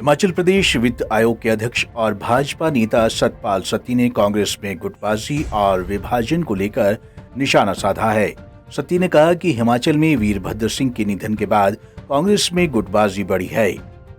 हिमाचल प्रदेश वित्त आयोग के अध्यक्ष और भाजपा नेता सतपाल सत्ती ने कांग्रेस में गुटबाजी और विभाजन को लेकर निशाना साधा है। सत्ती ने कहा कि हिमाचल में वीरभद्र सिंह के निधन के बाद कांग्रेस में गुटबाजी बढ़ी है।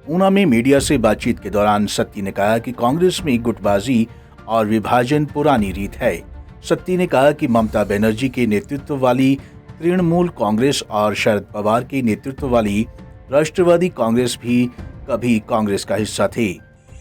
ऊना में मीडिया से बातचीत के दौरान सत्ती ने कहा कि कांग्रेस में गुटबाजी और विभाजन पुरानी रीत है। सत्ती ने कहा कि ममता बनर्जी के नेतृत्व वाली तृणमूल कांग्रेस और शरद पवार के नेतृत्व वाली राष्ट्रवादी कांग्रेस भी कभी कांग्रेस का हिस्सा थे।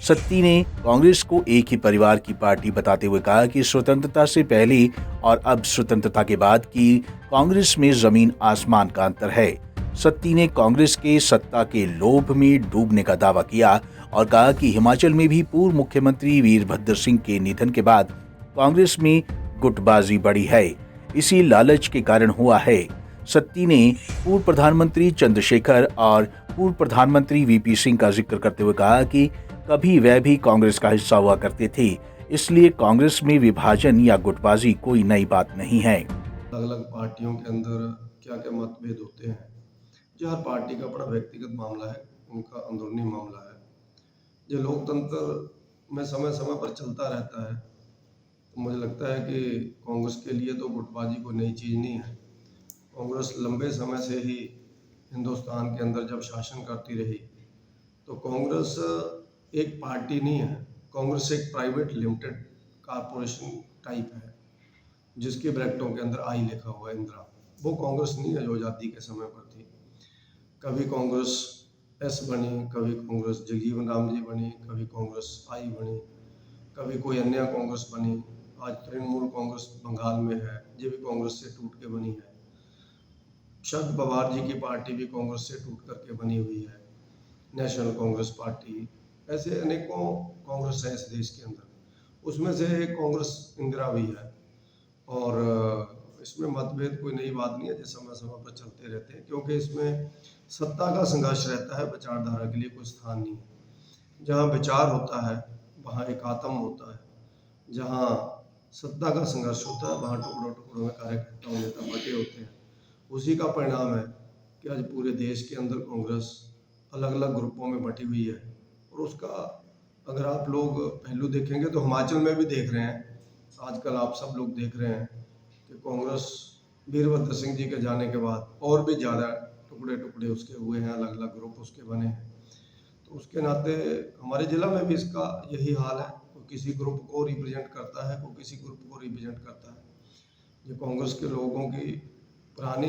सत्ती ने कांग्रेस को एक ही परिवार की पार्टी बताते हुए कहा कि स्वतंत्रता से पहले और अब स्वतंत्रता के बाद की कांग्रेस में जमीन आसमान का अंतर है। सत्ती ने कांग्रेस के सत्ता के लोभ में डूबने का दावा किया और कहा कि हिमाचल में भी पूर्व मुख्यमंत्री वीरभद्र सिंह के निधन के बाद कांग्रेस में गुटबाजी बढ़ी है, इसी लालच के कारण हुआ है। सत्ती ने पूर्व प्रधानमंत्री चंद्रशेखर और पूर्व प्रधानमंत्री वीपी सिंह का जिक्र करते हुए कहा कि कभी वह भी कांग्रेस का हिस्सा हुआ करते थे, इसलिए कांग्रेस में विभाजन या गुटबाजी कोई नई बात नहीं है। अलग अलग पार्टियों के अंदर क्या क्या मतभेद होते हैं, जो हर पार्टी का अपना व्यक्तिगत मामला है, उनका अंदरूनी मामला है। जो लोकतंत्र में समय समय पर चलता रहता है, तो मुझे लगता है कि कांग्रेस के लिए तो गुटबाजी कोई नई चीज़ नहीं है। कांग्रेस लंबे समय से ही हिंदुस्तान के अंदर जब शासन करती रही, तो कांग्रेस एक पार्टी नहीं है। कांग्रेस एक प्राइवेट लिमिटेड कारपोरेशन टाइप है, जिसके ब्रैकेटों के अंदर आई लिखा हुआ है इंदिरा। वो कांग्रेस नहीं है जो आज़ादी के समय पर थी। कभी कांग्रेस एस बनी, कभी कांग्रेस जगजीवन राम जी बनी, कभी कांग्रेस आई बनी, कभी कोई अन्य कांग्रेस बनी। आज तृणमूल कांग्रेस बंगाल में है, ये भी कांग्रेस से टूट के बनी है। शरद पवार जी की पार्टी भी कांग्रेस से टूट करके बनी हुई है, नेशनल कांग्रेस पार्टी। ऐसे अनेकों कांग्रेस है इस देश के अंदर, उसमें से एक कांग्रेस इंदिरा भी है। और इसमें मतभेद कोई नई बात नहीं है, जो समय समय पर चलते रहते हैं, क्योंकि इसमें सत्ता का संघर्ष रहता है, विचारधारा के लिए कोई स्थान नहीं है। जहाँ विचार होता है वहाँ एक आत्म होता है, जहाँ सत्ता का संघर्ष होता है वहाँ टुकड़ों टुकड़ों में कार्यकर्ता नेता बटे होते हैं। उसी का परिणाम है कि आज पूरे देश के अंदर कांग्रेस अलग अलग ग्रुपों में बटी हुई है। और उसका अगर आप लोग पहलू देखेंगे तो हिमाचल में भी देख रहे हैं, आजकल आप सब लोग देख रहे हैं कि कांग्रेस वीरभद्र सिंह जी के जाने के बाद और भी ज़्यादा टुकड़े टुकड़े उसके हुए हैं, अलग अलग ग्रुप उसके बने हैं। तो उसके नाते हमारे ज़िला में भी इसका यही हाल है। कोई किसी ग्रुप को रिप्रेजेंट करता है, कोई किसी ग्रुप को रिप्रेजेंट करता है। ये कांग्रेस के लोगों की पुरानी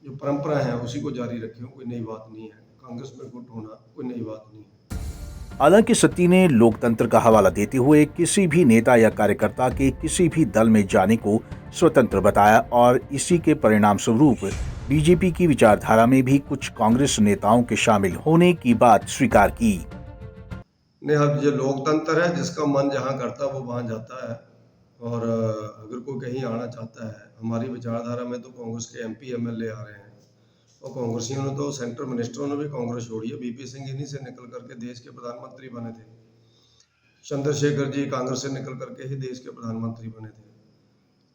जो परंपरा है उसी को जारी रखे हो, कोई नई बात नहीं है। कांग्रेस में गुट होना कोई नई बात नहीं है। हालांकि सत्ती ने लोकतंत्र का हवाला देते हुए किसी भी नेता या कार्यकर्ता के किसी भी दल में जाने को स्वतंत्र बताया और इसी के परिणाम स्वरूप बीजेपी की विचारधारा में भी कुछ कांग्रेस नेताओं के शामिल होने की बात स्वीकार की। नहीं, अब ये लोकतंत्र है, जिसका मन जहाँ करता है वो वहाँ जाता है। और अगर कोई कहीं आना चाहता है, हमारी विचारधारा में तो कांग्रेस के एमपी एमएलए आ रहे हैं, और कांग्रेसियों ने तो सेंट्रल मिनिस्टरों ने भी कांग्रेस छोड़ी है। वीपी सिंह इन्हीं से निकल करके देश के प्रधानमंत्री बने थे। चंद्रशेखर जी कांग्रेस से निकल करके ही देश के प्रधानमंत्री बने थे।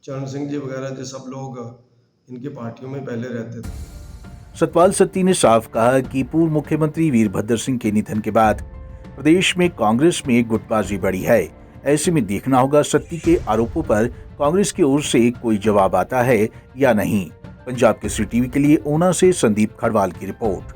चरण सिंह जी वगैरह जो सब लोग इनकी पार्टियों में पहले रहते थे। सतपाल सत्ती ने साफ कहा कि पूर्व मुख्यमंत्री वीरभद्र सिंह के निधन के बाद प्रदेश में कांग्रेस में गुटबाजी बढ़ी है। ऐसे में देखना होगा सत्ती के आरोपों पर कांग्रेस की ओर से कोई जवाब आता है या नहीं। पंजाब केसरी टीवी के लिए ऊना से संदीप खड़वाल की रिपोर्ट।